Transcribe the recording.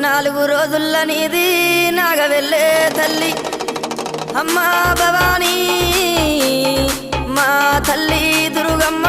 4 రోజుల నీది నాగవెల్లే తల్లి అమ్మా భవానీ మా తల్లి దుర్గమ్మ